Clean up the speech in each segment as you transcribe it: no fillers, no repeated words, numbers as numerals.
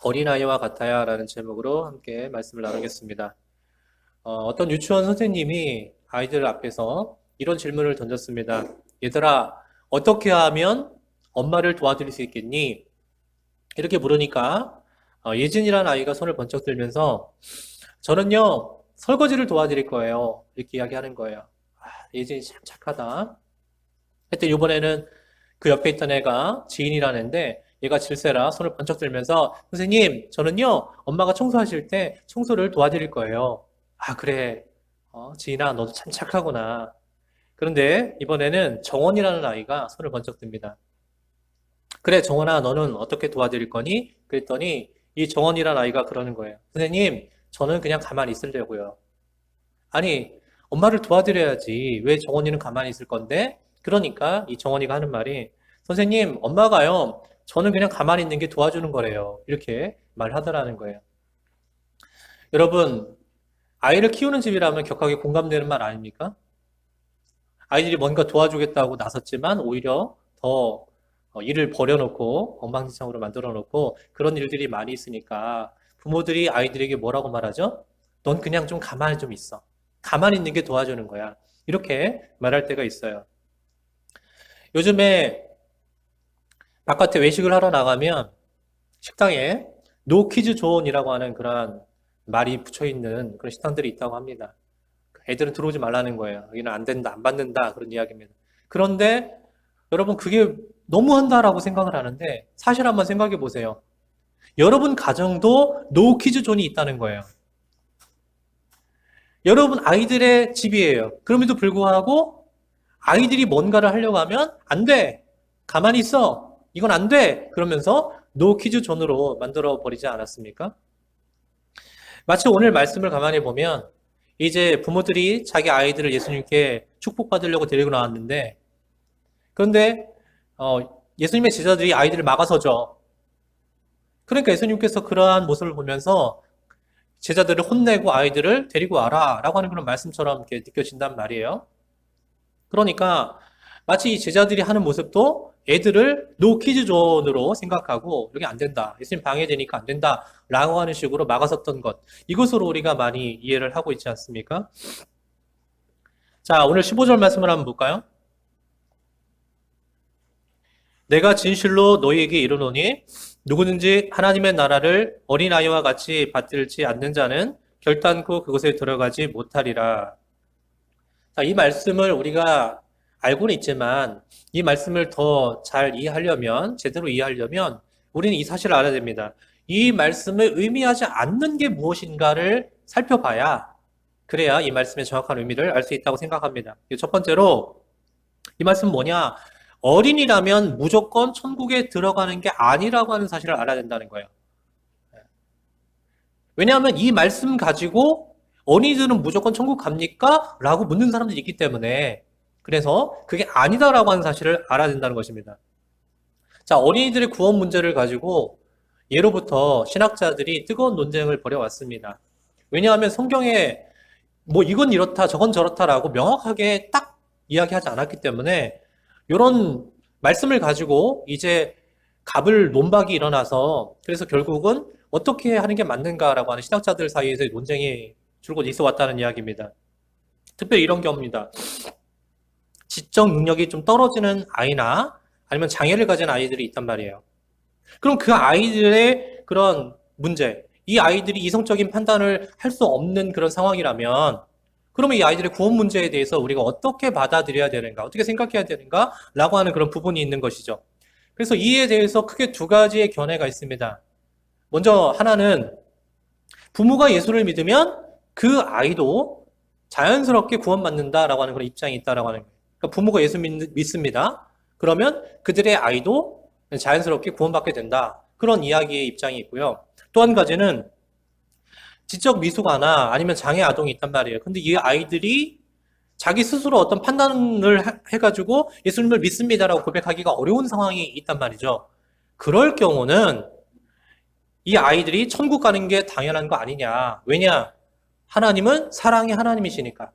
어린아이와 같아야 라는 제목으로 함께 말씀을 나누겠습니다. 어떤 유치원 선생님이 아이들 앞에서 이런 질문을 던졌습니다. 얘들아, 어떻게 하면 엄마를 도와드릴 수 있겠니? 이렇게 물으니까 예진이라는 아이가 손을 번쩍 들면서 저는요, 설거지를 도와드릴 거예요. 이렇게 이야기하는 거예요. 예진이 참 착하다. 하여튼 이번에는 그 옆에 있던 애가 지인이라는 애인데 얘가 질세라 손을 번쩍 들면서 선생님 저는요 엄마가 청소하실 때 청소를 도와드릴 거예요. 아 그래 지인아 너도 참 착하구나. 그런데 이번에는 정원이라는 아이가 손을 번쩍 듭니다. 그래 정원아 너는 어떻게 도와드릴 거니? 그랬더니 이 정원이라는 아이가 그러는 거예요. 선생님 저는 그냥 가만히 있으려고요. 아니, 엄마를 도와드려야지. 왜 정원이는 가만히 있을 건데? 그러니까 이 정원이가 하는 말이, 선생님, 엄마가요, 저는 그냥 가만히 있는 게 도와주는 거래요. 이렇게 말하더라는 거예요. 여러분, 아이를 키우는 집이라면 격하게 공감되는 말 아닙니까? 아이들이 뭔가 도와주겠다고 나섰지만 오히려 더 일을 버려놓고 엉망진창으로 만들어 놓고 그런 일들이 많이 있으니까 부모들이 아이들에게 뭐라고 말하죠? 넌 그냥 좀 가만히 좀 있어. 가만히 있는 게 도와주는 거야. 이렇게 말할 때가 있어요. 요즘에 바깥에 외식을 하러 나가면 식당에 노 키즈 존이라고 하는 그런 말이 붙여 있는 그런 식당들이 있다고 합니다. 애들은 들어오지 말라는 거예요. 여기는 안 된다, 안 받는다 그런 이야기입니다. 그런데 여러분 그게 너무한다라고 생각을 하는데 사실 한번 생각해 보세요. 여러분 가정도 노 키즈 존이 있다는 거예요. 여러분 아이들의 집이에요. 그럼에도 불구하고 아이들이 뭔가를 하려고 하면 안 돼. 가만히 있어. 이건 안 돼. 그러면서 노 키즈 존으로 만들어 버리지 않았습니까? 마치 오늘 말씀을 가만히 보면 이제 부모들이 자기 아이들을 예수님께 축복받으려고 데리고 나왔는데 그런데 예수님의 제자들이 아이들을 막아서죠. 그러니까 예수님께서 그러한 모습을 보면서 제자들을 혼내고 아이들을 데리고 와라 라고 하는 그런 말씀처럼 이렇게 느껴진단 말이에요. 그러니까 마치 이 제자들이 하는 모습도 애들을 노키즈 존으로 생각하고 여기 안 된다. 예수님 방해되니까 안 된다. 라고 하는 식으로 막아섰던 것. 이것으로 우리가 많이 이해를 하고 있지 않습니까? 자, 오늘 15절 말씀을 한번 볼까요? 내가 진실로 너희에게 이르노니 누구든지 하나님의 나라를 어린아이와 같이 받들지 않는 자는 결단코 그곳에 들어가지 못하리라. 자, 이 말씀을 우리가 알고는 있지만 이 말씀을 더 잘 이해하려면, 제대로 이해하려면 우리는 이 사실을 알아야 됩니다. 이 말씀을 의미하지 않는 게 무엇인가를 살펴봐야 그래야 이 말씀의 정확한 의미를 알 수 있다고 생각합니다. 첫 번째로 이 말씀은 뭐냐? 어린이라면 무조건 천국에 들어가는 게 아니라고 하는 사실을 알아야 된다는 거예요. 왜냐하면 이 말씀 가지고 어린이들은 무조건 천국 갑니까? 라고 묻는 사람들이 있기 때문에 그래서 그게 아니다라고 하는 사실을 알아야 된다는 것입니다. 자, 어린이들의 구원 문제를 가지고 예로부터 신학자들이 뜨거운 논쟁을 벌여왔습니다. 왜냐하면 성경에 뭐 이건 이렇다 저건 저렇다라고 명확하게 딱 이야기하지 않았기 때문에 이런 말씀을 가지고 이제 갑을 논박이 일어나서 그래서 결국은 어떻게 하는 게 맞는가라고 하는 신학자들 사이에서 논쟁이 줄곧 있어 왔다는 이야기입니다. 특별히 이런 경우입니다. 지적 능력이 좀 떨어지는 아이나 아니면 장애를 가진 아이들이 있단 말이에요. 그럼 그 아이들의 그런 문제, 이 아이들이 이성적인 판단을 할 수 없는 그런 상황이라면 그러면 이 아이들의 구원 문제에 대해서 우리가 어떻게 받아들여야 되는가, 어떻게 생각해야 되는가 라고 하는 그런 부분이 있는 것이죠. 그래서 이에 대해서 크게 두 가지의 견해가 있습니다. 먼저 하나는 부모가 예수를 믿으면 그 아이도 자연스럽게 구원받는다라고 하는 그런 입장이 있다라고 하는 거예요. 그러니까 부모가 예수 믿습니다. 그러면 그들의 아이도 자연스럽게 구원받게 된다. 그런 이야기의 입장이 있고요. 또 한 가지는 지적 미숙아나 아니면 장애 아동이 있단 말이에요. 근데 이 아이들이 자기 스스로 어떤 판단을 해가지고 예수님을 믿습니다라고 고백하기가 어려운 상황이 있단 말이죠. 그럴 경우는 이 아이들이 천국 가는 게 당연한 거 아니냐. 왜냐? 하나님은 사랑의 하나님이시니까.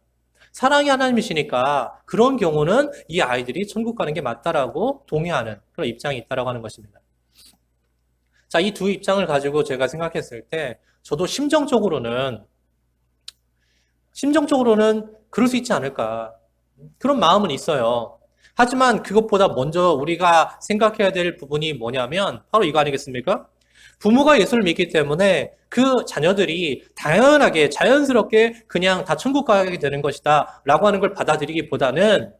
사랑의 하나님이시니까 그런 경우는 이 아이들이 천국 가는 게 맞다라고 동의하는 그런 입장이 있다라고 하는 것입니다. 자, 이 두 입장을 가지고 제가 생각했을 때, 저도 심정적으로는 그럴 수 있지 않을까. 그런 마음은 있어요. 하지만 그것보다 먼저 우리가 생각해야 될 부분이 뭐냐면, 바로 이거 아니겠습니까? 부모가 예수를 믿기 때문에 그 자녀들이 당연하게, 자연스럽게 그냥 다 천국 가게 되는 것이다. 라고 하는 걸 받아들이기보다는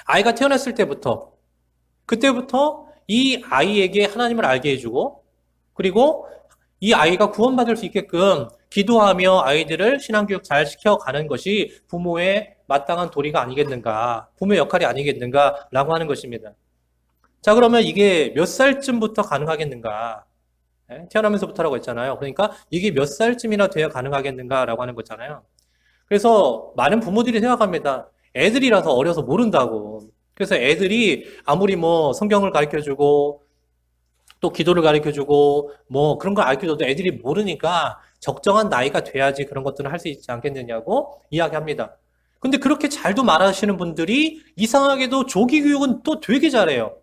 아이가 태어났을 때부터, 그때부터 이 아이에게 하나님을 알게 해주고, 그리고 이 아이가 구원받을 수 있게끔 기도하며 아이들을 신앙교육 잘 시켜가는 것이 부모의 마땅한 도리가 아니겠는가, 부모의 역할이 아니겠는가라고 하는 것입니다. 자, 그러면 이게 몇 살쯤부터 가능하겠는가? 태어나면서부터라고 했잖아요. 그러니까 이게 몇 살쯤이나 돼야 가능하겠는가라고 하는 거잖아요. 그래서 많은 부모들이 생각합니다. 애들이라서 어려서 모른다고. 그래서 애들이 아무리 뭐 성경을 가르쳐주고 또 기도를 가르쳐주고 뭐 그런 걸 가르쳐줘도 애들이 모르니까 적정한 나이가 돼야지 그런 것들을 할 수 있지 않겠느냐고 이야기합니다. 근데 그렇게 잘도 말하시는 분들이 이상하게도 조기 교육은 또 되게 잘해요.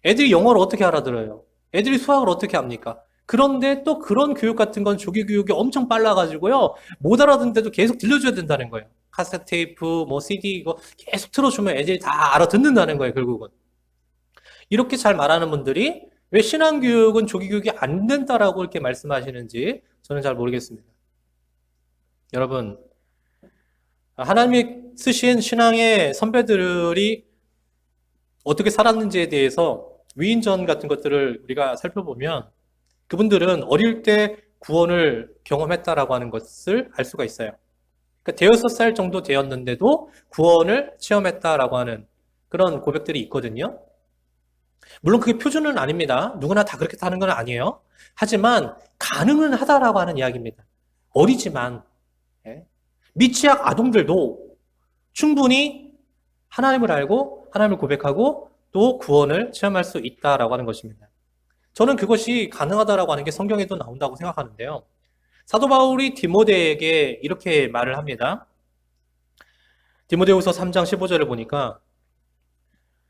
애들이 영어를 어떻게 알아들어요? 애들이 수학을 어떻게 합니까? 그런데 또 그런 교육 같은 건 조기 교육이 엄청 빨라가지고요. 못 알아듣는데도 계속 들려줘야 된다는 거예요. 카세트 테이프, 뭐 CD 이거 계속 틀어주면 애들이 다 알아듣는다는 거예요, 결국은. 이렇게 잘 말하는 분들이 왜 신앙교육은 조기 교육이 안 된다라고 이렇게 말씀하시는지 저는 잘 모르겠습니다. 여러분, 하나님이 쓰신 신앙의 선배들이 어떻게 살았는지에 대해서 위인전 같은 것들을 우리가 살펴보면 그분들은 어릴 때 구원을 경험했다라고 하는 것을 알 수가 있어요. 그러니까 대여섯 살 정도 되었는데도 구원을 체험했다라고 하는 그런 고백들이 있거든요. 물론 그게 표준은 아닙니다. 누구나 다 그렇게 사는 건 아니에요. 하지만 가능은 하다라고 하는 이야기입니다. 어리지만 미취학 아동들도 충분히 하나님을 알고 하나님을 고백하고 또 구원을 체험할 수 있다라고 하는 것입니다. 저는 그것이 가능하다라고 하는 게 성경에도 나온다고 생각하는데요. 사도 바울이 디모데에게 이렇게 말을 합니다. 디모데후서 3장 15절을 보니까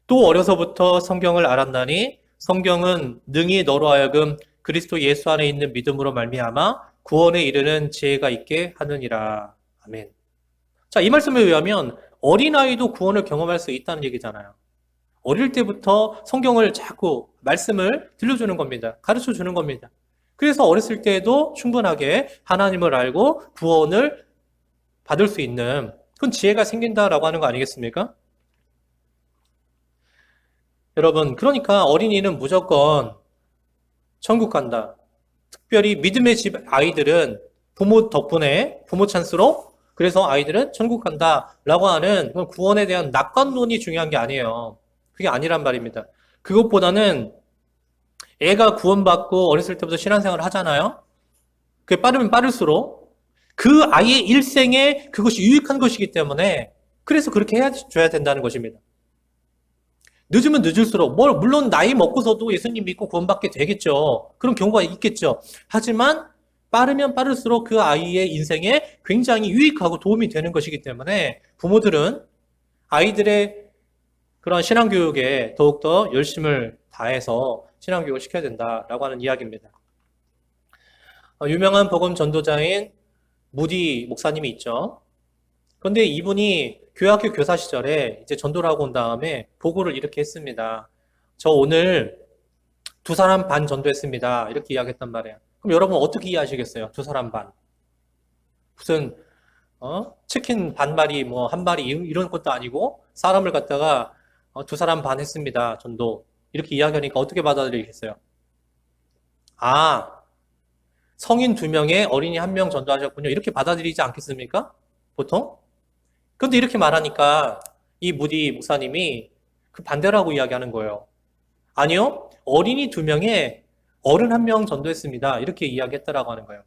또 어려서부터 성경을 알았나니 성경은 능히 너로 하여금 그리스도 예수 안에 있는 믿음으로 말미암아 구원에 이르는 지혜가 있게 하느니라. 아멘. 자, 이 말씀에 의하면 어린아이도 구원을 경험할 수 있다는 얘기잖아요. 어릴 때부터 성경을 자꾸 말씀을 들려주는 겁니다. 가르쳐 주는 겁니다. 그래서 어렸을 때에도 충분하게 하나님을 알고 구원을 받을 수 있는 그런 지혜가 생긴다라고 하는 거 아니겠습니까? 여러분, 그러니까 어린이는 무조건 천국 간다. 특별히 믿음의 집 아이들은 부모 덕분에, 부모 찬스로 그래서 아이들은 천국 간다라고 하는 그런 구원에 대한 낙관론이 중요한 게 아니에요. 그게 아니란 말입니다. 그것보다는 애가 구원받고 어렸을 때부터 신앙생활을 하잖아요. 그게 빠르면 빠를수록 그 아이의 일생에 그것이 유익한 것이기 때문에 그래서 그렇게 해줘야 된다는 것입니다. 늦으면 늦을수록 물론 나이 먹고서도 예수님 믿고 구원받게 되겠죠. 그런 경우가 있겠죠. 하지만 빠르면 빠를수록 그 아이의 인생에 굉장히 유익하고 도움이 되는 것이기 때문에 부모들은 아이들의 그런 신앙교육에 더욱더 열심을 다해서 신앙교육을 시켜야 된다라고 하는 이야기입니다. 유명한 복음 전도자인 무디 목사님이 있죠. 그런데 이분이 교회학교 교사 시절에 이제 전도를 하고 온 다음에 보고를 이렇게 했습니다. 저 오늘 2사람 반 전도했습니다. 이렇게 이야기했단 말이에요. 그럼 여러분 어떻게 이해하시겠어요? 2사람 반. 무슨 치킨 반마리 뭐 한 마리 이런 것도 아니고 사람을 갖다가 2사람 반 했습니다. 전도. 이렇게 이야기하니까 어떻게 받아들이겠어요? 아, 성인 2명에 어린이 1명 전도하셨군요. 이렇게 받아들이지 않겠습니까? 보통? 그런데 이렇게 말하니까 이 무디 목사님이 그 반대라고 이야기하는 거예요. 아니요, 어린이 2명에 어른 1명 전도했습니다. 이렇게 이야기했다라고 하는 거예요.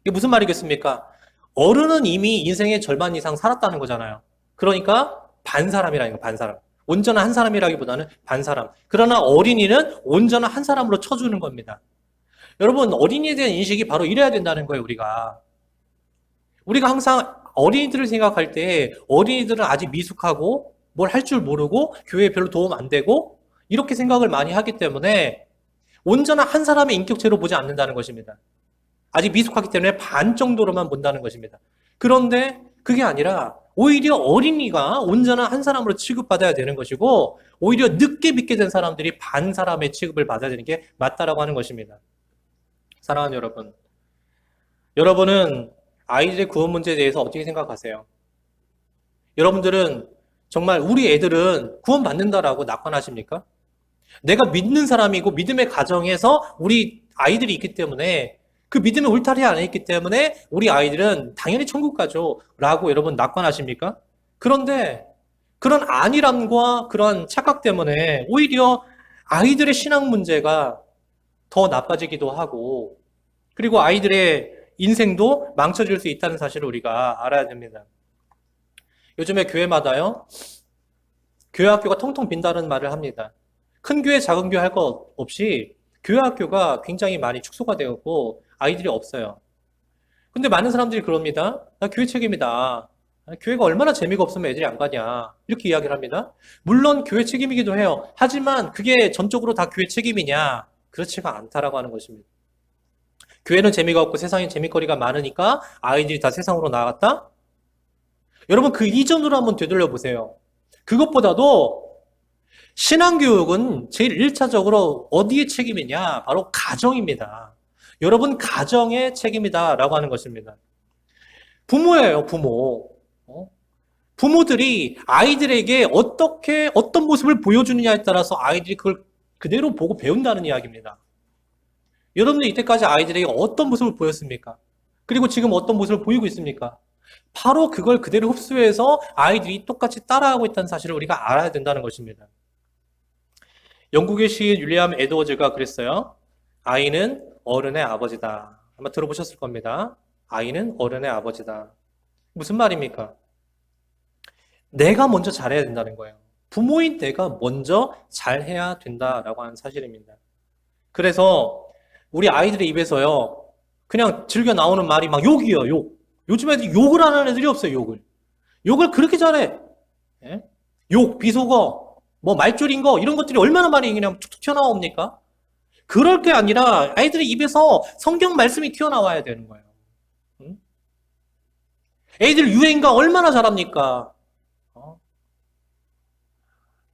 이게 무슨 말이겠습니까? 어른은 이미 인생의 절반 이상 살았다는 거잖아요. 그러니까 반사람이라는 거예요, 반사람. 온전한 한 사람이라기보다는 반사람. 그러나 어린이는 온전한 한 사람으로 쳐주는 겁니다. 여러분, 어린이에 대한 인식이 바로 이래야 된다는 거예요, 우리가. 우리가 항상 어린이들을 생각할 때 어린이들은 아직 미숙하고 뭘 할 줄 모르고 교회에 별로 도움 안 되고 이렇게 생각을 많이 하기 때문에 온전한 한 사람의 인격체로 보지 않는다는 것입니다. 아직 미숙하기 때문에 반 정도로만 본다는 것입니다. 그런데 그게 아니라 오히려 어린이가 온전한 한 사람으로 취급받아야 되는 것이고 오히려 늦게 믿게 된 사람들이 반 사람의 취급을 받아야 되는 게 맞다라고 하는 것입니다. 사랑하는 여러분, 여러분은 아이들의 구원 문제에 대해서 어떻게 생각하세요? 여러분들은 정말 우리 애들은 구원받는다라고 낙관하십니까? 내가 믿는 사람이고 믿음의 가정에서 우리 아이들이 있기 때문에 그 믿음의 울타리 안에 있기 때문에 우리 아이들은 당연히 천국 가죠 라고 여러분 낙관하십니까? 그런데 그런 안일함과 그런 착각 때문에 오히려 아이들의 신앙 문제가 더 나빠지기도 하고 그리고 아이들의 인생도 망쳐질 수 있다는 사실을 우리가 알아야 됩니다. 요즘에 교회마다요, 교회 학교가 텅텅 빈다는 말을 합니다. 큰 교회, 작은 교회 할 것 없이 교회 학교가 굉장히 많이 축소가 되었고 아이들이 없어요. 근데 많은 사람들이 그럽니다. 나 교회 책임이다. 교회가 얼마나 재미가 없으면 애들이 안 가냐. 이렇게 이야기를 합니다. 물론 교회 책임이기도 해요. 하지만 그게 전적으로 다 교회 책임이냐? 그렇지가 않다라고 하는 것입니다. 교회는 재미가 없고 세상에 재미거리가 많으니까 아이들이 다 세상으로 나갔다? 여러분 그 이전으로 한번 되돌려 보세요. 그것보다도 신앙교육은 제일 1차적으로 어디의 책임이냐? 바로 가정입니다. 여러분 가정의 책임이다라고 하는 것입니다. 부모예요, 부모. 부모들이 아이들에게 어떤 모습을 보여주느냐에 따라서 아이들이 그걸 그대로 보고 배운다는 이야기입니다. 여러분들 이때까지 아이들에게 어떤 모습을 보였습니까? 그리고 지금 어떤 모습을 보이고 있습니까? 바로 그걸 그대로 흡수해서 아이들이 똑같이 따라하고 있다는 사실을 우리가 알아야 된다는 것입니다. 영국의 시인 윌리엄 에드워즈가 그랬어요. 아이는 어른의 아버지다. 아마 들어보셨을 겁니다. 아이는 어른의 아버지다. 무슨 말입니까? 내가 먼저 잘해야 된다는 거예요. 부모인 내가 먼저 잘해야 된다라고 하는 사실입니다. 그래서 우리 아이들의 입에서요, 그냥 즐겨 나오는 말이 막 욕이에요, 욕. 요즘 애들이 욕을 안 하는 애들이 없어요, 욕을. 욕을 그렇게 잘해. 예? 욕, 비속어, 뭐 말줄인 거, 이런 것들이 얼마나 많이 그냥 툭툭 튀어나옵니까? 그럴 게 아니라 아이들의 입에서 성경 말씀이 튀어나와야 되는 거예요. 응? 애들 유행가 얼마나 잘합니까?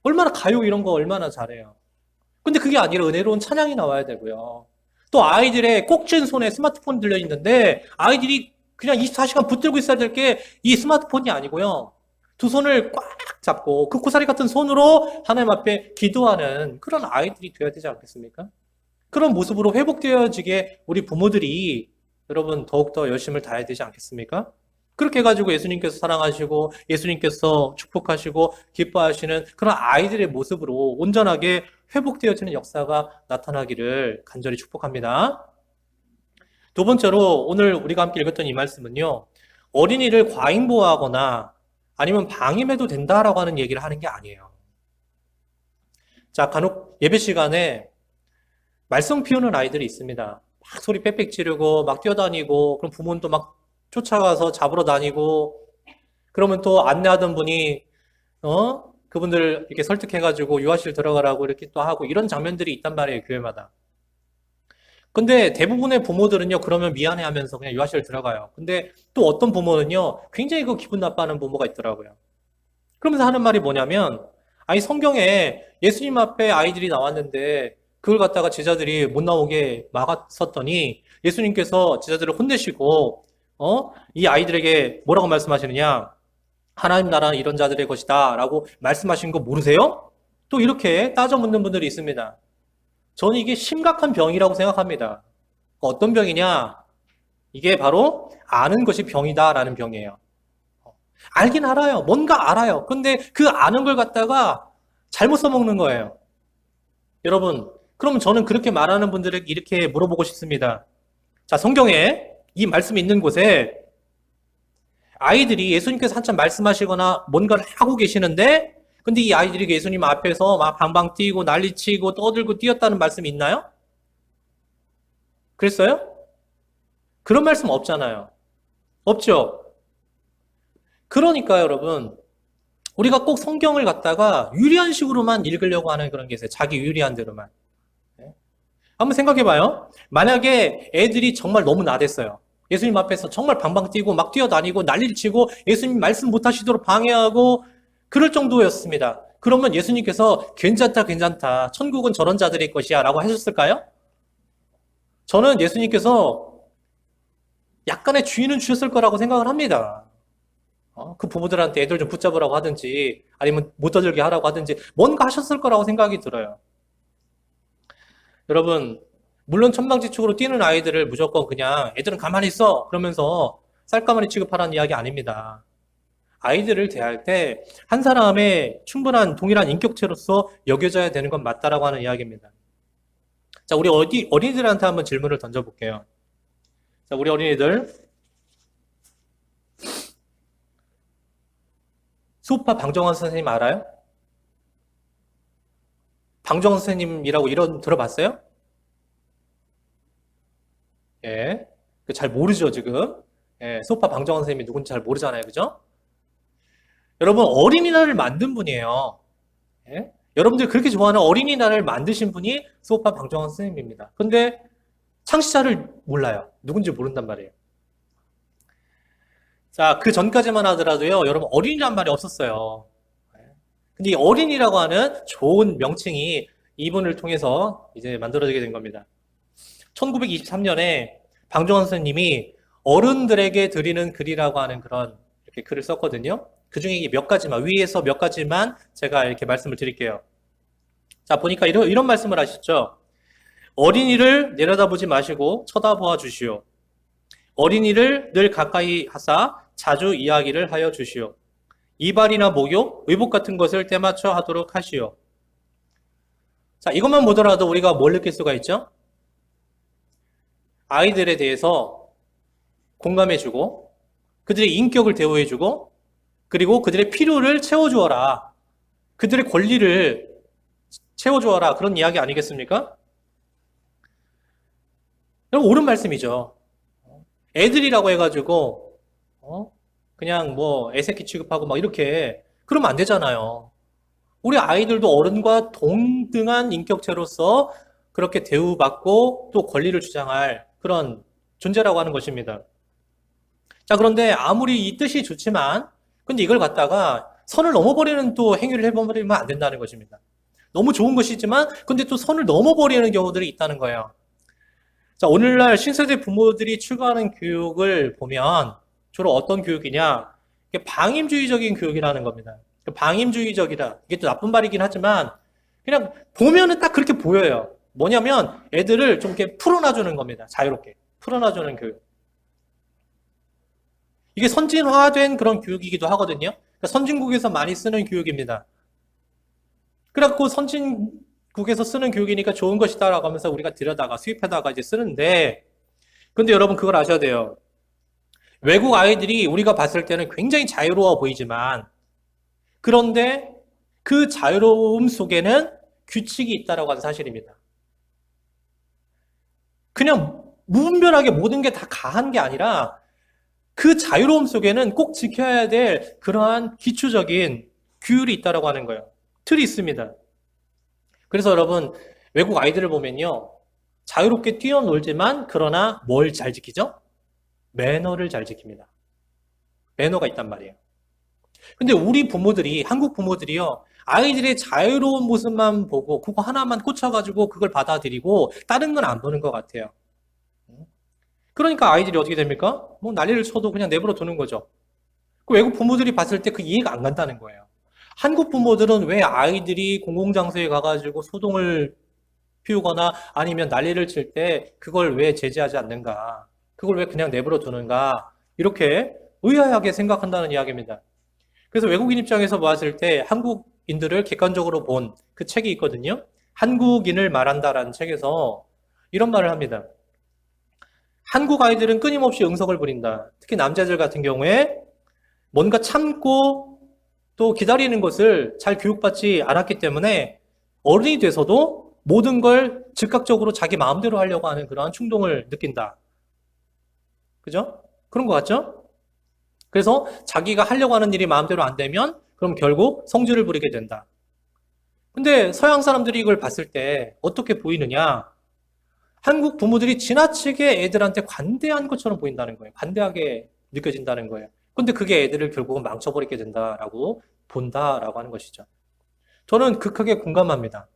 얼마나 가요 이런 거 얼마나 잘해요. 근데 그게 아니라 은혜로운 찬양이 나와야 되고요. 또 아이들의 꼭 쥔 손에 스마트폰 들려있는데 아이들이 그냥 24시간 붙들고 있어야 될 게 이 스마트폰이 아니고요. 두 손을 꽉 잡고 그 고사리 같은 손으로 하나님 앞에 기도하는 그런 아이들이 되어야 되지 않겠습니까? 그런 모습으로 회복되어지게 우리 부모들이 여러분 더욱더 열심을 다해야 되지 않겠습니까? 그렇게 해가지고 예수님께서 사랑하시고 예수님께서 축복하시고 기뻐하시는 그런 아이들의 모습으로 온전하게 회복되어지는 역사가 나타나기를 간절히 축복합니다. 두 번째로 오늘 우리가 함께 읽었던 이 말씀은요. 어린이를 과잉보호하거나 아니면 방임해도 된다라고 하는 얘기를 하는 게 아니에요. 자, 간혹 예배 시간에 말썽 피우는 아이들이 있습니다. 막 소리 빽빽 지르고 막 뛰어다니고 그럼 부모는 또 막 쫓아가서 잡으러 다니고 그러면 또 안내하던 분이 그분들 이렇게 설득해가지고 유아실 들어가라고 이렇게 또 하고 이런 장면들이 있단 말이에요, 교회마다. 근데 대부분의 부모들은요, 그러면 미안해 하면서 그냥 유아실 들어가요. 근데 또 어떤 부모는요, 굉장히 그 기분 나빠하는 부모가 있더라고요. 그러면서 하는 말이 뭐냐면, 아니, 성경에 예수님 앞에 아이들이 나왔는데, 그걸 갖다가 제자들이 못 나오게 막았었더니, 예수님께서 제자들을 혼내시고, 이 아이들에게 뭐라고 말씀하시느냐? 하나님 나라는 이런 자들의 것이다. 라고 말씀하신 거 모르세요? 또 이렇게 따져 묻는 분들이 있습니다. 저는 이게 심각한 병이라고 생각합니다. 어떤 병이냐? 이게 바로 아는 것이 병이다라는 병이에요. 알긴 알아요. 뭔가 알아요. 근데 그 아는 걸 갖다가 잘못 써먹는 거예요. 여러분, 그럼 저는 그렇게 말하는 분들에게 이렇게 물어보고 싶습니다. 자, 성경에 이 말씀이 있는 곳에 아이들이 예수님께서 한참 말씀하시거나 뭔가를 하고 계시는데 근데 이 아이들이 예수님 앞에서 막 방방 뛰고 난리치고 떠들고 뛰었다는 말씀이 있나요? 그랬어요? 그런 말씀 없잖아요. 없죠? 그러니까 여러분 우리가 꼭 성경을 갖다가 유리한 식으로만 읽으려고 하는 그런 게 있어요. 자기 유리한 대로만. 한번 생각해봐요. 만약에 애들이 정말 너무 나댔어요. 예수님 앞에서 정말 방방 뛰고 막 뛰어다니고 난리를 치고 예수님 말씀 못하시도록 방해하고 그럴 정도였습니다. 그러면 예수님께서 괜찮다, 괜찮다. 천국은 저런 자들의 것이야 라고 하셨을까요? 저는 예수님께서 약간의 주의는 주셨을 거라고 생각을 합니다. 그 부모들한테 애들 좀 붙잡으라고 하든지 아니면 못 떠들게 하라고 하든지 뭔가 하셨을 거라고 생각이 들어요. 여러분, 물론 천방지축으로 뛰는 아이들을 무조건 그냥 애들은 가만히 있어 그러면서 쌀가마니 취급하라는 이야기 아닙니다. 아이들을 대할 때 한 사람의 충분한 동일한 인격체로서 여겨져야 되는 건 맞다라고 하는 이야기입니다. 자, 우리 어린이들한테 한번 질문을 던져볼게요. 자, 우리 어린이들 수우파 방정환 선생님 알아요? 방정환 선생님이라고 이런 들어봤어요? 예. 잘 모르죠, 지금. 예, 수우파 방정환 선생님이 누군지 잘 모르잖아요, 그죠? 여러분, 어린이날을 만든 분이에요. 예? 여러분들 그렇게 좋아하는 어린이날을 만드신 분이 수우파 방정환 선생님입니다. 근데 창시자를 몰라요. 누군지 모른단 말이에요. 자, 그 전까지만 하더라도요, 여러분, 어린이란 말이 없었어요. 근데 이 어린이라고 하는 좋은 명칭이 이분을 통해서 이제 만들어지게 된 겁니다. 1923년에 방정환 선생님이 어른들에게 드리는 글이라고 하는 그런 이렇게 글을 썼거든요. 그 중에 몇 가지만, 위에서 몇 가지만 제가 이렇게 말씀을 드릴게요. 자, 보니까 이런 말씀을 하셨죠. 어린이를 내려다보지 마시고 쳐다보아 주시오. 어린이를 늘 가까이 하사 자주 이야기를 하여 주시오. 이발이나 목욕, 의복 같은 것을 때맞춰 하도록 하시오. 자, 이것만 보더라도 우리가 뭘 느낄 수가 있죠? 아이들에 대해서 공감해주고, 그들의 인격을 대우해주고, 그리고 그들의 필요를 채워주어라. 그들의 권리를 채워주어라. 그런 이야기 아니겠습니까? 여러분, 옳은 말씀이죠. 애들이라고 해가지고, 그냥 뭐 애새끼 취급하고 막 이렇게, 그러면 안 되잖아요. 우리 아이들도 어른과 동등한 인격체로서 그렇게 대우받고 또 권리를 주장할 그런 존재라고 하는 것입니다. 자, 그런데 아무리 이 뜻이 좋지만, 근데 이걸 갖다가 선을 넘어버리는 또 행위를 해버리면 안 된다는 것입니다. 너무 좋은 것이지만, 근데 또 선을 넘어버리는 경우들이 있다는 거예요. 자, 오늘날 신세대 부모들이 추구하는 교육을 보면 주로 어떤 교육이냐? 이게 방임주의적인 교육이라는 겁니다. 방임주의적이다. 이게 또 나쁜 말이긴 하지만 그냥 보면은 딱 그렇게 보여요. 뭐냐면 애들을 좀 이렇게 풀어놔주는 겁니다. 자유롭게. 풀어놔주는 교육. 이게 선진화된 그런 교육이기도 하거든요. 그러니까 선진국에서 많이 쓰는 교육입니다. 그래갖고 선진국에서 쓰는 교육이니까 좋은 것이다라고 하면서 우리가 들여다가 수입해다가 이제 쓰는데, 근데 여러분 그걸 아셔야 돼요. 외국 아이들이 우리가 봤을 때는 굉장히 자유로워 보이지만, 그런데 그 자유로움 속에는 규칙이 있다라고 하는 사실입니다. 그냥 무분별하게 모든 게 다 가한 게 아니라 그 자유로움 속에는 꼭 지켜야 될 그러한 기초적인 규율이 있다라고 하는 거예요. 틀이 있습니다. 그래서 여러분 외국 아이들을 보면요. 자유롭게 뛰어놀지만 그러나 뭘 잘 지키죠? 매너를 잘 지킵니다. 매너가 있단 말이에요. 근데 우리 부모들이, 한국 부모들이요, 아이들의 자유로운 모습만 보고 그거 하나만 꽂혀가지고 그걸 받아들이고 다른 건 안 보는 것 같아요. 그러니까 아이들이 어떻게 됩니까? 뭐 난리를 쳐도 그냥 내버려 두는 거죠. 그 외국 부모들이 봤을 때 그 이해가 안 간다는 거예요. 한국 부모들은 왜 아이들이 공공장소에 가가지고 소동을 피우거나 아니면 난리를 칠 때 그걸 왜 제재하지 않는가? 그걸 왜 그냥 내버려 두는가? 이렇게 의아하게 생각한다는 이야기입니다. 그래서 외국인 입장에서 봤을 때 한국인들을 객관적으로 본 그 책이 있거든요. 한국인을 말한다라는 책에서 이런 말을 합니다. 한국 아이들은 끊임없이 응석을 부린다. 특히 남자들 같은 경우에 뭔가 참고 또 기다리는 것을 잘 교육받지 않았기 때문에 어른이 돼서도 모든 걸 즉각적으로 자기 마음대로 하려고 하는 그러한 충동을 느낀다. 그죠? 그런 것 같죠? 그래서 자기가 하려고 하는 일이 마음대로 안 되면 그럼 결국 성질을 부리게 된다. 근데 서양 사람들이 이걸 봤을 때 어떻게 보이느냐? 한국 부모들이 지나치게 애들한테 관대한 것처럼 보인다는 거예요. 관대하게 느껴진다는 거예요. 근데 그게 애들을 결국은 망쳐버리게 된다라고 본다라고 하는 것이죠. 저는 극하게 공감합니다.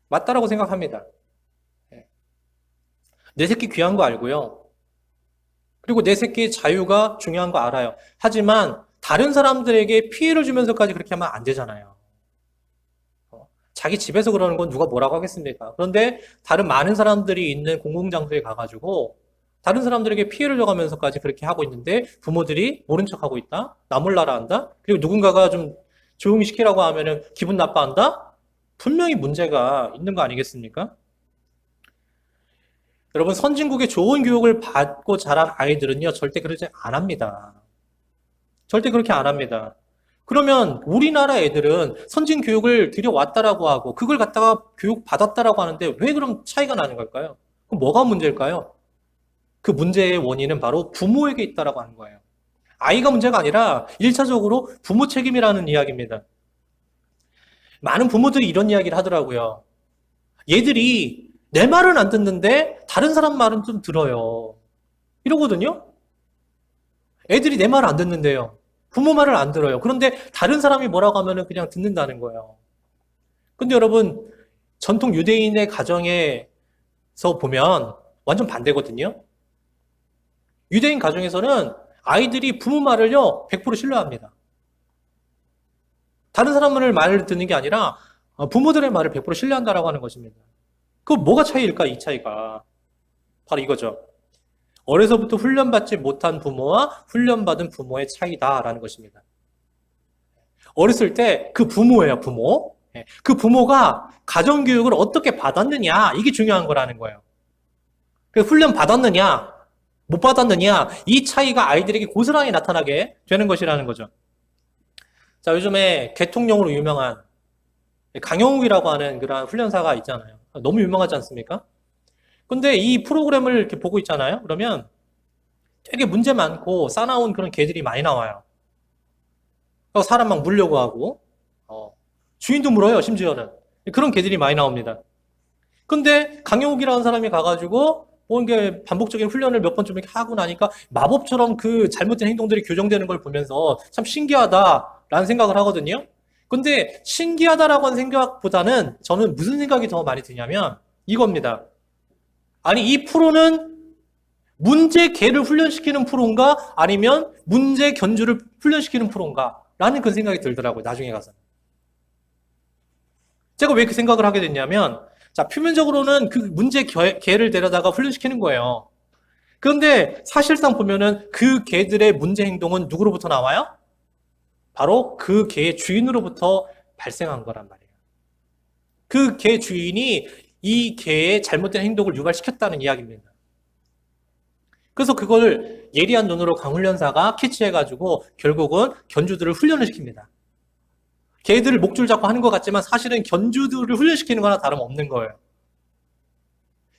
맞다라고 생각합니다. 내 새끼 귀한 거 알고요. 그리고 내 새끼의 자유가 중요한 거 알아요. 하지만 다른 사람들에게 피해를 주면서까지 그렇게 하면 안 되잖아요. 자기 집에서 그러는 건 누가 뭐라고 하겠습니까? 그런데 다른 많은 사람들이 있는 공공장소에 가가지고 다른 사람들에게 피해를 줘가면서까지 그렇게 하고 있는데 부모들이 모른 척하고 있다? 나 몰라라 한다? 그리고 누군가가 좀 조용히 시키라고 하면은 기분 나빠한다? 분명히 문제가 있는 거 아니겠습니까? 여러분, 선진국의 좋은 교육을 받고 자란 아이들은요, 절대 그러지 안 합니다. 절대 그렇게 안 합니다. 그러면 우리나라 애들은 선진 교육을 들여왔다라고 하고 그걸 갖다가 교육 받았다라고 하는데 왜 그럼 차이가 나는 걸까요? 그럼 뭐가 문제일까요? 그 문제의 원인은 바로 부모에게 있다라고 하는 거예요. 아이가 문제가 아니라 1차적으로 부모 책임이라는 이야기입니다. 많은 부모들이 이런 이야기를 하더라고요. 얘들이 내 말은 안 듣는데 다른 사람 말은 좀 들어요. 이러거든요. 애들이 내 말을 안 듣는데요. 부모 말을 안 들어요. 그런데 다른 사람이 뭐라고 하면은 그냥 듣는다는 거예요. 근데 여러분, 전통 유대인의 가정에서 보면 완전 반대거든요. 유대인 가정에서는 아이들이 부모 말을요, 100% 신뢰합니다. 다른 사람의 말을 듣는 게 아니라 부모들의 말을 100% 신뢰한다라고 하는 것입니다. 그 뭐가 차이일까, 이 차이가? 바로 이거죠. 어려서부터 훈련받지 못한 부모와 훈련받은 부모의 차이다라는 것입니다. 어렸을 때 그 부모예요, 부모. 그 부모가 가정교육을 어떻게 받았느냐, 이게 중요한 거라는 거예요. 그래서 훈련 받았느냐, 못 받았느냐, 이 차이가 아이들에게 고스란히 나타나게 되는 것이라는 거죠. 자, 요즘에 개통령으로 유명한 강영욱이라고 하는 그런 훈련사가 있잖아요. 너무 유명하지 않습니까? 근데 이 프로그램을 이렇게 보고 있잖아요. 그러면 되게 문제 많고 싸나운 그런 개들이 많이 나와요. 사람 막 물려고 하고, 주인도 물어요, 심지어는. 그런 개들이 많이 나옵니다. 근데 강영욱이라는 사람이 가가지고 뭐 이게 반복적인 훈련을 몇 번 좀 이렇게 하고 나니까 마법처럼 그 잘못된 행동들이 교정되는 걸 보면서 참 신기하다라는 생각을 하거든요. 근데 신기하다라고 하는 생각보다는 저는 무슨 생각이 더 많이 드냐면 이겁니다. 아니, 이 프로는 문제 개를 훈련시키는 프로인가? 아니면 문제 견주를 훈련시키는 프로인가? 라는 그런 생각이 들더라고요, 나중에 가서. 제가 왜 그 생각을 하게 됐냐면, 자, 표면적으로는 그 문제 개를 데려다가 훈련시키는 거예요. 그런데 사실상 보면은 그 개들의 문제 행동은 누구로부터 나와요? 바로 그 개의 주인으로부터 발생한 거란 말이에요. 그 개 주인이 이 개의 잘못된 행동을 유발시켰다는 이야기입니다. 그래서 그걸 예리한 눈으로 강훈련사가 캐치해가지고 결국은 견주들을 훈련을 시킵니다. 개들을 목줄 잡고 하는 것 같지만 사실은 견주들을 훈련시키는 거나 다름없는 거예요.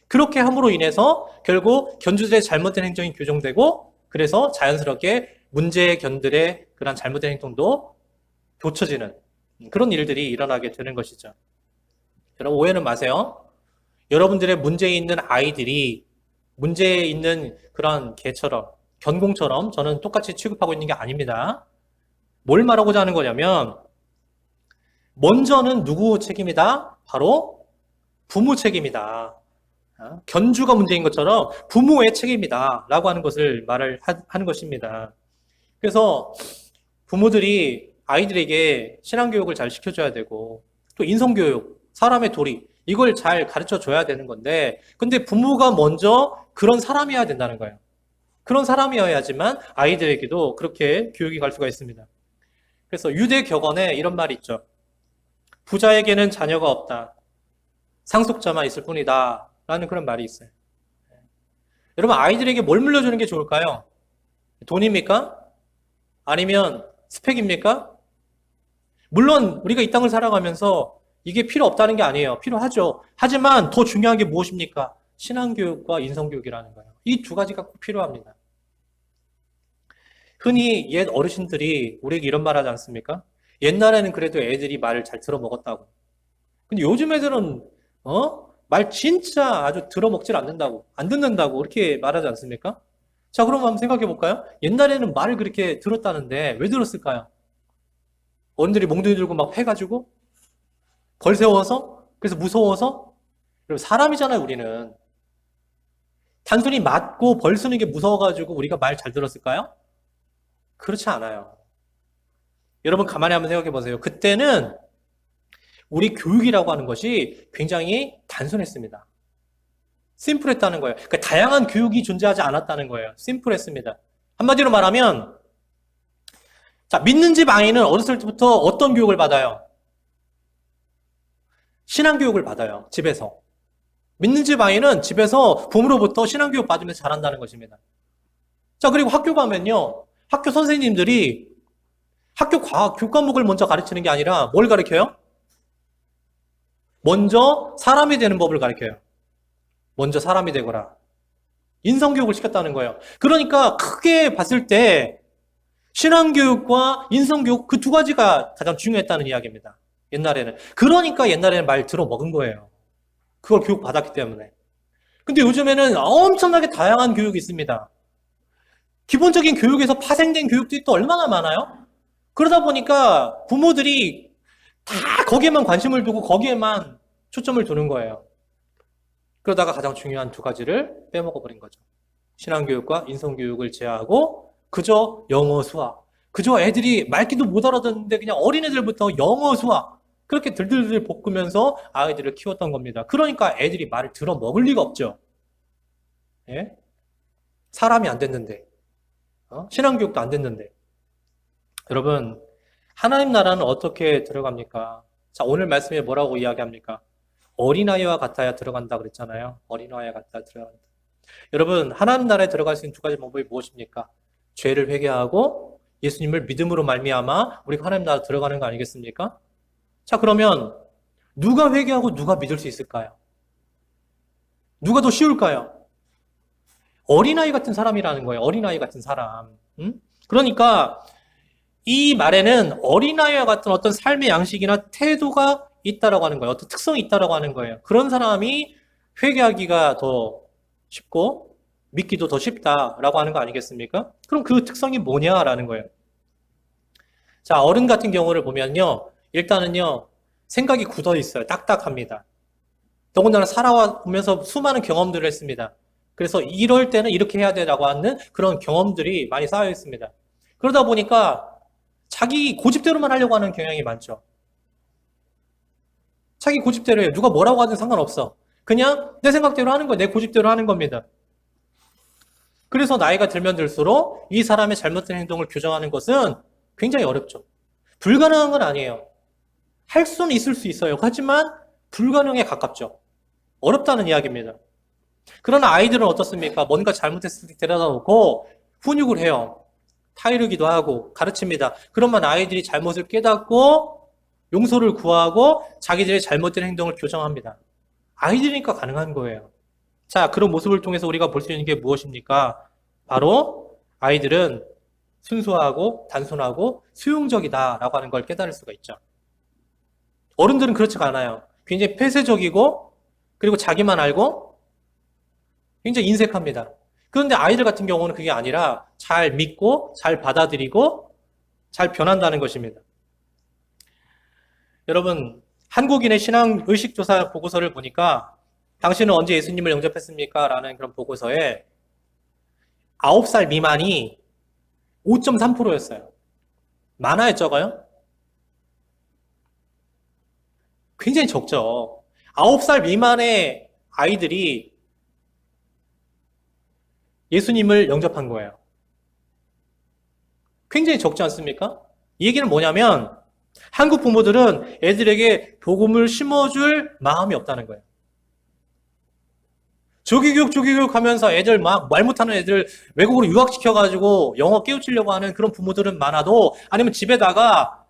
그렇게 함으로 인해서 결국 견주들의 잘못된 행동이 교정되고 그래서 자연스럽게 문제견들의 그런 잘못된 행동도 고쳐지는 그런 일들이 일어나게 되는 것이죠. 여러분 오해는 마세요. 여러분들의 문제 있는 아이들이 문제 있는 그런 개처럼 견공처럼 저는 똑같이 취급하고 있는 게 아닙니다. 뭘 말하고자 하는 거냐면 먼저는 누구 책임이다? 바로 부모 책임이다. 견주가 문제인 것처럼 부모의 책임이다 라고 하는 것을 말을 하는 것입니다. 그래서 부모들이 아이들에게 신앙교육을 잘 시켜줘야 되고 또 인성교육, 사람의 도리 이걸 잘 가르쳐줘야 되는 건데 근데 부모가 먼저 그런 사람이어야 된다는 거예요. 그런 사람이어야지만 아이들에게도 그렇게 교육이 갈 수가 있습니다. 그래서 유대 격언에 이런 말이 있죠. 부자에게는 자녀가 없다. 상속자만 있을 뿐이다. 라는 그런 말이 있어요. 여러분 아이들에게 뭘 물려주는 게 좋을까요? 돈입니까? 아니면 스펙입니까? 물론 우리가 이 땅을 살아가면서 이게 필요 없다는 게 아니에요. 필요하죠. 하지만 더 중요한 게 무엇입니까? 신앙교육과 인성교육이라는 거예요. 이 두 가지가 꼭 필요합니다. 흔히 옛 어르신들이 우리에게 이런 말 하지 않습니까? 옛날에는 그래도 애들이 말을 잘 들어먹었다고. 근데 요즘 애들은 말 진짜 아주 들어먹질 않는다고, 안 듣는다고 그렇게 말하지 않습니까? 자, 그럼 한번 생각해 볼까요? 옛날에는 말을 그렇게 들었다는데 왜 들었을까요? 어른들이 몽둥이 들고 막 패가지고 벌 세워서 그래서 무서워서 여러분 사람이잖아요 우리는 단순히 맞고 벌 쓰는 게 무서워가지고 우리가 말 잘 들었을까요? 그렇지 않아요. 여러분 가만히 한번 생각해 보세요. 그때는 우리 교육이라고 하는 것이 굉장히 단순했습니다. 심플했다는 거예요. 그러니까 다양한 교육이 존재하지 않았다는 거예요. 심플했습니다. 한마디로 말하면 자 믿는 집 아이는 어렸을 때부터 어떤 교육을 받아요? 신앙교육을 받아요. 집에서. 믿는 집 아이는 집에서 부모로부터 신앙교육 받으면서 자란다는 것입니다. 자, 그리고 학교 가면요. 학교 선생님들이 학교 과학 교과목을 먼저 가르치는 게 아니라 뭘 가르쳐요? 먼저 사람이 되는 법을 가르쳐요. 먼저 사람이 되거라. 인성교육을 시켰다는 거예요. 그러니까 크게 봤을 때 신앙교육과 인성교육 그 두 가지가 가장 중요했다는 이야기입니다. 옛날에는. 그러니까 옛날에는 말 들어먹은 거예요. 그걸 교육받았기 때문에. 근데 요즘에는 엄청나게 다양한 교육이 있습니다. 기본적인 교육에서 파생된 교육들이 또 얼마나 많아요? 그러다 보니까 부모들이 다 거기에만 관심을 두고 거기에만 초점을 두는 거예요. 그러다가 가장 중요한 두 가지를 빼먹어버린 거죠. 신앙교육과 인성교육을 제외하고 그저 영어, 수학. 그저 애들이 말귀도 못 알아듣는데 그냥 어린애들부터 영어, 수학. 그렇게 들들들 볶으면서 아이들을 키웠던 겁니다. 그러니까 애들이 말을 들어먹을 리가 없죠. 예? 사람이 안 됐는데. 신앙교육도 안 됐는데. 여러분, 하나님 나라는 어떻게 들어갑니까? 자, 오늘 말씀에 뭐라고 이야기합니까? 어린아이와 같아야 들어간다 그랬잖아요. 어린아이와 같아야 들어간다. 여러분, 하나님 나라에 들어갈 수 있는 두 가지 방법이 무엇입니까? 죄를 회개하고 예수님을 믿음으로 말미암아 우리가 하나님 나라 들어가는 거 아니겠습니까? 자, 그러면 누가 회개하고 누가 믿을 수 있을까요? 누가 더 쉬울까요? 어린아이 같은 사람이라는 거예요. 어린아이 같은 사람. 그러니까 이 말에는 어린아이와 같은 어떤 삶의 양식이나 태도가 있다라고 하는 거예요. 어떤 특성이 있다라고 하는 거예요. 그런 사람이 회개하기가 더 쉽고 믿기도 더 쉽다라고 하는 거 아니겠습니까? 그럼 그 특성이 뭐냐라는 거예요. 자, 어른 같은 경우를 보면요. 일단은요. 생각이 굳어 있어요. 딱딱합니다. 더군다나 살아오면서 수많은 경험들을 했습니다. 그래서 이럴 때는 이렇게 해야 되라고 하는 그런 경험들이 많이 쌓여 있습니다. 그러다 보니까 자기 고집대로만 하려고 하는 경향이 많죠. 자기 고집대로 해요. 누가 뭐라고 하든 상관없어. 그냥 내 생각대로 하는 거예요. 내 고집대로 하는 겁니다. 그래서 나이가 들면 들수록 이 사람의 잘못된 행동을 교정하는 것은 굉장히 어렵죠. 불가능한 건 아니에요. 할 수는 있을 수 있어요. 하지만 불가능에 가깝죠. 어렵다는 이야기입니다. 그러나 아이들은 어떻습니까? 뭔가 잘못했을 때 데려다 놓고 훈육을 해요. 타이르기도 하고 가르칩니다. 그러면 아이들이 잘못을 깨닫고 용서를 구하고 자기들의 잘못된 행동을 교정합니다. 아이들이니까 가능한 거예요. 자, 그런 모습을 통해서 우리가 볼 수 있는 게 무엇입니까? 바로 아이들은 순수하고 단순하고 수용적이다라고 하는 걸 깨달을 수가 있죠. 어른들은 그렇지가 않아요. 굉장히 폐쇄적이고 그리고 자기만 알고 굉장히 인색합니다. 그런데 아이들 같은 경우는 그게 아니라 잘 믿고 잘 받아들이고 잘 변한다는 것입니다. 여러분, 한국인의 신앙 의식조사 보고서를 보니까 당신은 언제 예수님을 영접했습니까? 라는 그런 보고서에 9살 미만이 5.3%였어요. 많아요, 적어요? 굉장히 적죠. 9살 미만의 아이들이 예수님을 영접한 거예요. 굉장히 적지 않습니까? 이 얘기는 뭐냐면 한국 부모들은 애들에게 복음을 심어줄 마음이 없다는 거예요. 조기교육 하면서 애들 막 말 못하는 애들 외국으로 유학시켜가지고 영어 깨우치려고 하는 그런 부모들은 많아도 아니면 집에다가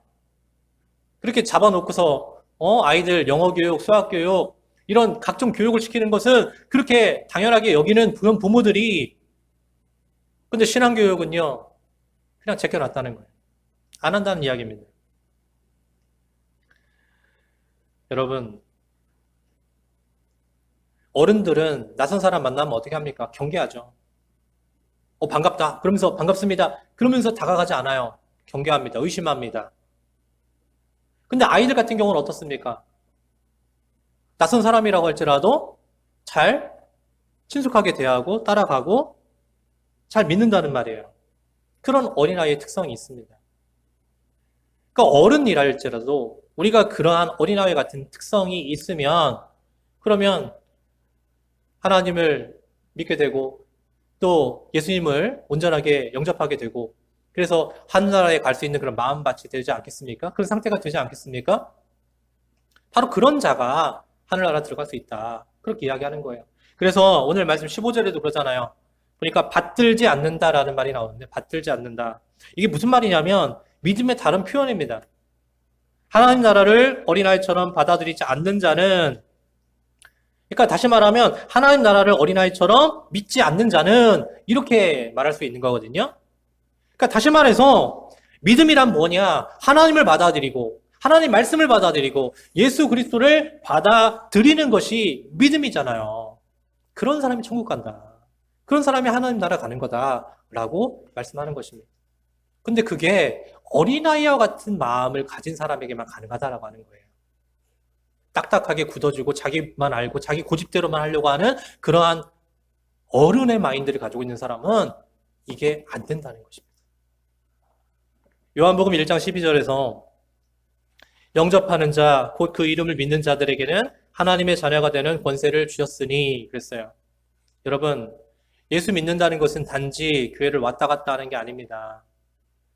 그렇게 잡아놓고서 아이들 영어 교육, 수학 교육 이런 각종 교육을 시키는 것은 그렇게 당연하게 여기는 그런 부모들이 근데 신앙교육은요 그냥 제껴놨다는 거예요. 안 한다는 이야기입니다. 여러분 어른들은 낯선 사람 만나면 어떻게 합니까? 경계하죠. 반갑다. 그러면서 반갑습니다. 그러면서 다가가지 않아요. 경계합니다. 의심합니다. 근데 아이들 같은 경우는 어떻습니까? 낯선 사람이라고 할지라도 잘 친숙하게 대하고 따라가고 잘 믿는다는 말이에요. 그런 어린아이의 특성이 있습니다. 그러니까 어른이라 할지라도 우리가 그러한 어린아이 같은 특성이 있으면 그러면 하나님을 믿게 되고 또 예수님을 온전하게 영접하게 되고 그래서 하늘나라에 갈 수 있는 그런 마음밭이 되지 않겠습니까? 그런 상태가 되지 않겠습니까? 바로 그런 자가 하늘나라 들어갈 수 있다. 그렇게 이야기하는 거예요. 그래서 오늘 말씀 15절에도 그러잖아요. 그러니까 받들지 않는다라는 말이 나오는데 받들지 않는다. 이게 무슨 말이냐면 믿음의 다른 표현입니다. 하나님 나라를 어린아이처럼 받아들이지 않는 자는 그러니까 다시 말하면 하나님 나라를 어린아이처럼 믿지 않는 자는 이렇게 말할 수 있는 거거든요. 그러니까 다시 말해서 믿음이란 뭐냐? 하나님을 받아들이고 하나님 말씀을 받아들이고 예수 그리스도를 받아들이는 것이 믿음이잖아요. 그런 사람이 천국 간다. 그런 사람이 하나님 나라 가는 거다라고 말씀하는 것입니다. 근데 그게 어린아이와 같은 마음을 가진 사람에게만 가능하다라고 하는 거예요. 딱딱하게 굳어지고 자기만 알고 자기 고집대로만 하려고 하는 그러한 어른의 마인드를 가지고 있는 사람은 이게 안 된다는 것입니다. 요한복음 1장 12절에서 영접하는 자, 곧 그 이름을 믿는 자들에게는 하나님의 자녀가 되는 권세를 주셨으니 그랬어요. 여러분, 예수 믿는다는 것은 단지 교회를 왔다 갔다 하는 게 아닙니다.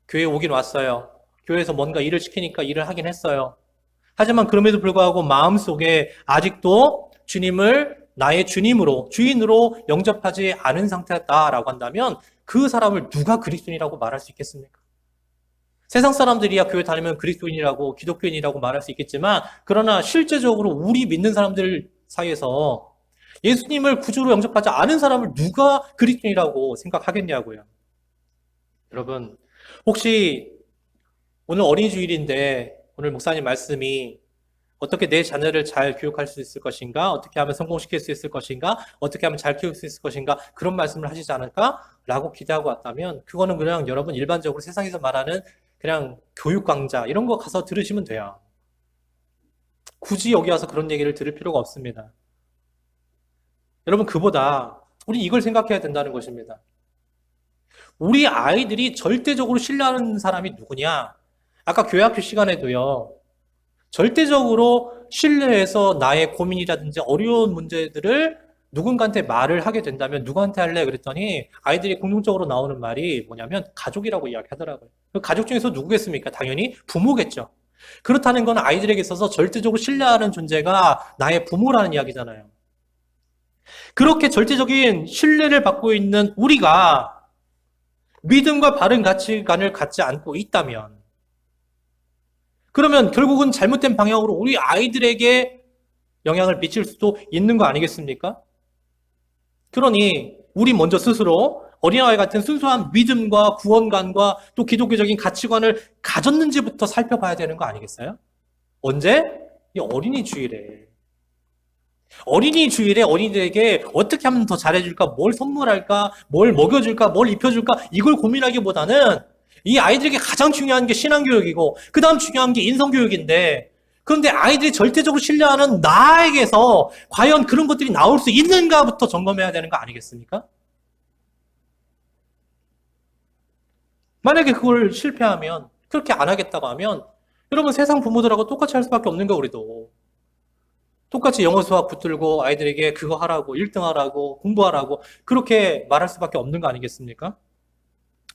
교회에 오긴 왔어요. 교회에서 뭔가 일을 시키니까 일을 하긴 했어요. 하지만 그럼에도 불구하고 마음속에 아직도 주님을 나의 주님으로, 주인으로 영접하지 않은 상태다라고 한다면 그 사람을 누가 그리스도인이라고 말할 수 있겠습니까? 세상 사람들이야 교회 다니면 그리스도인이라고 기독교인이라고 말할 수 있겠지만 그러나 실제적으로 우리 믿는 사람들 사이에서 예수님을 구주로 영접하지 않은 사람을 누가 그리스도인이라고 생각하겠냐고요. 여러분, 혹시 오늘 어린이 주일인데 오늘 목사님 말씀이 어떻게 내 자녀를 잘 교육할 수 있을 것인가? 어떻게 하면 성공시킬 수 있을 것인가? 어떻게 하면 잘 키울 수 있을 것인가? 그런 말씀을 하시지 않을까? 라고 기대하고 왔다면 그거는 그냥 여러분 일반적으로 세상에서 말하는 그냥 교육 강좌 이런 거 가서 들으시면 돼요. 굳이 여기 와서 그런 얘기를 들을 필요가 없습니다. 여러분 그보다 우리 이걸 생각해야 된다는 것입니다. 우리 아이들이 절대적으로 신뢰하는 사람이 누구냐? 아까 교회학교 시간에도요. 절대적으로 신뢰해서 나의 고민이라든지 어려운 문제들을 누군가한테 말을 하게 된다면 누구한테 할래? 그랬더니 아이들이 공통적으로 나오는 말이 뭐냐면 가족이라고 이야기하더라고요. 그 가족 중에서 누구겠습니까? 당연히 부모겠죠. 그렇다는 건 아이들에게 있어서 절대적으로 신뢰하는 존재가 나의 부모라는 이야기잖아요. 그렇게 절대적인 신뢰를 받고 있는 우리가 믿음과 바른 가치관을 갖지 않고 있다면 그러면 결국은 잘못된 방향으로 우리 아이들에게 영향을 미칠 수도 있는 거 아니겠습니까? 그러니 우리 먼저 스스로 어린아이 같은 순수한 믿음과 구원관과 또 기독교적인 가치관을 가졌는지부터 살펴봐야 되는 거 아니겠어요? 언제? 이 어린이 주일에. 어린이 주일에 어린이들에게 어떻게 하면 더 잘해줄까? 뭘 선물할까? 뭘 먹여줄까? 뭘 입혀줄까? 이걸 고민하기보다는 이 아이들에게 가장 중요한 게 신앙교육이고 그 다음 중요한 게 인성교육인데 그런데 아이들이 절대적으로 신뢰하는 나에게서 과연 그런 것들이 나올 수 있는가부터 점검해야 되는 거 아니겠습니까? 만약에 그걸 실패하면 그렇게 안 하겠다고 하면 여러분 세상 부모들하고 똑같이 할 수밖에 없는 거 우리도. 똑같이 영어 수학 붙들고 아이들에게 그거 하라고 1등 하라고 공부하라고 그렇게 말할 수밖에 없는 거 아니겠습니까?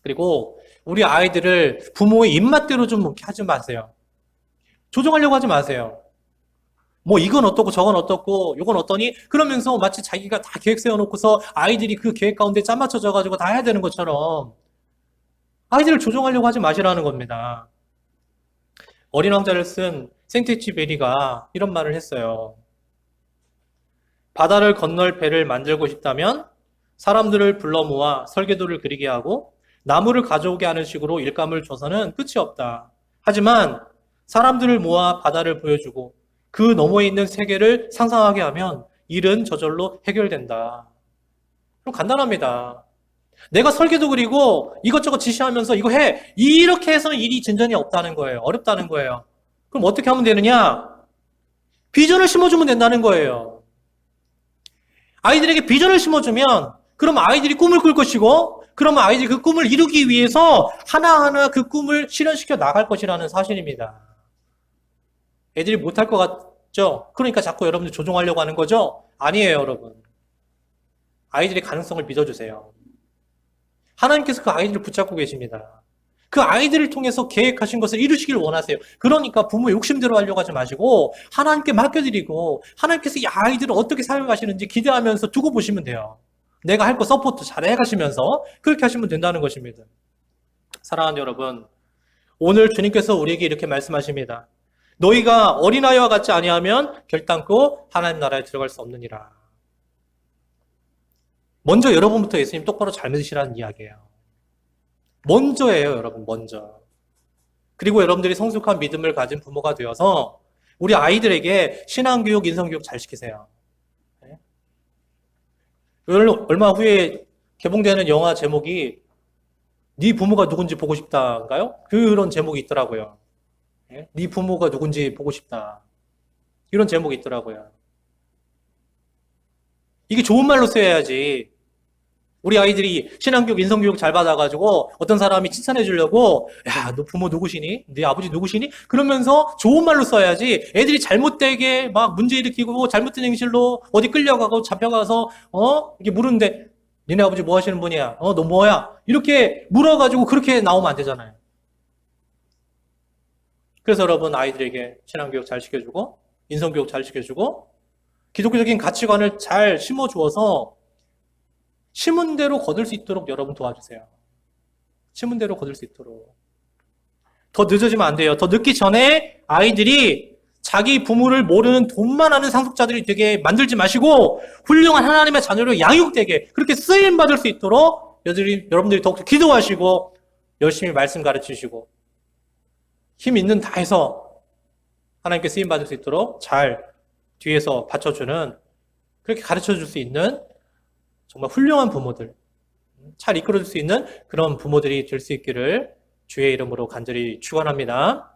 그리고 우리 아이들을 부모의 입맛대로 좀 이렇게 하지 마세요. 조종하려고 하지 마세요. 뭐 이건 어떻고 저건 어떻고 요건 어떠니? 그러면서 마치 자기가 다 계획 세워놓고서 아이들이 그 계획 가운데 짜 맞춰져가지고 다 해야 되는 것처럼 아이들을 조종하려고 하지 마시라는 겁니다. 어린 왕자를 쓴 생테쥐베리가 이런 말을 했어요. 바다를 건널 배를 만들고 싶다면 사람들을 불러 모아 설계도를 그리게 하고 나무를 가져오게 하는 식으로 일감을 줘서는 끝이 없다. 하지만 사람들을 모아 바다를 보여주고 그 너머에 있는 세계를 상상하게 하면 일은 저절로 해결된다. 그럼 간단합니다. 내가 설계도 그리고 이것저것 지시하면서 이거 해. 이렇게 해서는 일이 진전이 없다는 거예요. 어렵다는 거예요. 그럼 어떻게 하면 되느냐? 비전을 심어주면 된다는 거예요. 아이들에게 비전을 심어주면 그럼 아이들이 꿈을 꿀 것이고 그러면 아이들이 그 꿈을 이루기 위해서 하나하나 그 꿈을 실현시켜 나갈 것이라는 사실입니다. 애들이 못할 것 같죠? 그러니까 자꾸 여러분들 조종하려고 하는 거죠? 아니에요, 여러분. 아이들의 가능성을 믿어주세요. 하나님께서 그 아이들을 붙잡고 계십니다. 그 아이들을 통해서 계획하신 것을 이루시길 원하세요. 그러니까 부모 욕심대로 하려고 하지 마시고 하나님께 맡겨드리고 하나님께서 이 아이들을 어떻게 사용하시는지 기대하면서 두고 보시면 돼요. 내가 할 거 서포트 잘 해가시면서 그렇게 하시면 된다는 것입니다. 사랑하는 여러분, 오늘 주님께서 우리에게 이렇게 말씀하십니다. 너희가 어린아이와 같지 아니하면 결단코 하나님 나라에 들어갈 수 없느니라. 먼저 여러분부터 예수님 똑바로 잘 믿으시라는 이야기예요. 먼저예요, 여러분, 먼저. 그리고 여러분들이 성숙한 믿음을 가진 부모가 되어서 우리 아이들에게 신앙교육, 인성교육 잘 시키세요. 네? 얼마 후에 개봉되는 영화 제목이 네 부모가 누군지 보고 싶다인가요? 그런 제목이 있더라고요. 네 부모가 누군지 보고 싶다. 이런 제목이 있더라고요. 이게 좋은 말로 써야지. 우리 아이들이 신앙교육, 인성교육 잘 받아가지고 어떤 사람이 칭찬해 주려고 야, 너 부모 누구시니? 네 아버지 누구시니? 그러면서 좋은 말로 써야지. 애들이 잘못되게 막 문제 일으키고 잘못된 행실로 어디 끌려가고 잡혀가서 이렇게 물은데 니네 아버지 뭐 하시는 분이야? 너 뭐야? 이렇게 물어가지고 그렇게 나오면 안 되잖아요. 그래서 여러분 아이들에게 신앙교육 잘 시켜주고 인성교육 잘 시켜주고 기독교적인 가치관을 잘 심어주어서 심은 대로 거둘 수 있도록 여러분 도와주세요. 심은 대로 거둘 수 있도록. 더 늦어지면 안 돼요. 더 늦기 전에 아이들이 자기 부모를 모르는 돈만 아는 상속자들이 되게 만들지 마시고 훌륭한 하나님의 자녀로 양육되게 그렇게 쓰임받을 수 있도록 여러분들이 더욱더 기도하시고 열심히 말씀 가르치시고 힘 있는 다 해서 하나님께 쓰임받을 수 있도록 잘 뒤에서 받쳐주는 그렇게 가르쳐줄 수 있는 정말 훌륭한 부모들, 잘 이끌어줄 수 있는 그런 부모들이 될 수 있기를 주의 이름으로 간절히 축원합니다.